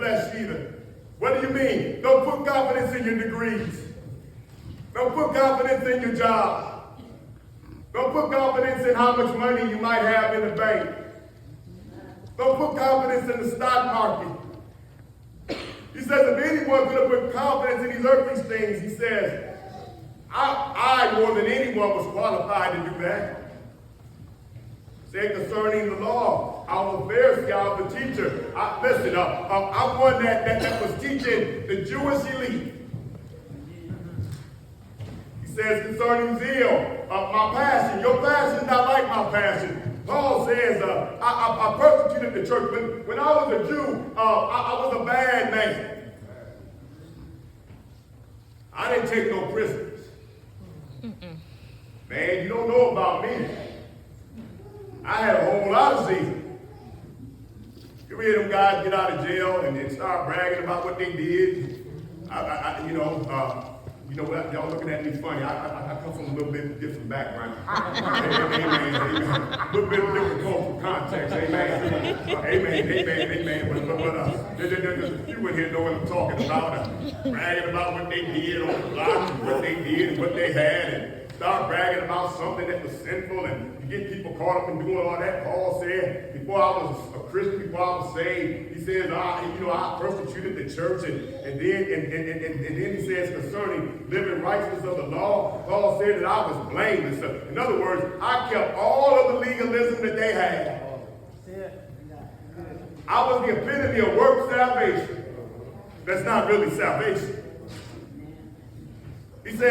flesh either. What do you mean? Don't put confidence in your degrees. Don't put confidence in your job. Don't put confidence in how much money you might have in the bank. Don't put confidence in the stock market. He says, if anyone could have put confidence in these earthly things, he says, I more than anyone was qualified to do that. Said concerning the law, I was a Pharisee, I was a teacher. I'm one that was teaching the Jewish elite. He says concerning zeal, my passion, your passion is not like my passion. Paul says, I persecuted the church. When I was a Jew, I was a bad man. I didn't take no prisoners. Man, you don't know about me. I had a whole lot of zeal. You hear them guys get out of jail and then start bragging about what they did. Y'all looking at me funny. I come from a little bit different background. Amen. A little bit different cultural context. Amen. But there's a few in here know what I'm talking about. Bragging about what they did on the block, and what they did and what they had, and start bragging about something that was sinful, and you get people caught up in doing all that. Paul said, before I was a Christian, before I was saved, he says, I persecuted the church, and then he says concerning living righteousness of the law, Paul said that I was blameless. In other words, I kept all of the legalism that they had. I was the epitome of work salvation. That's not really salvation. He says,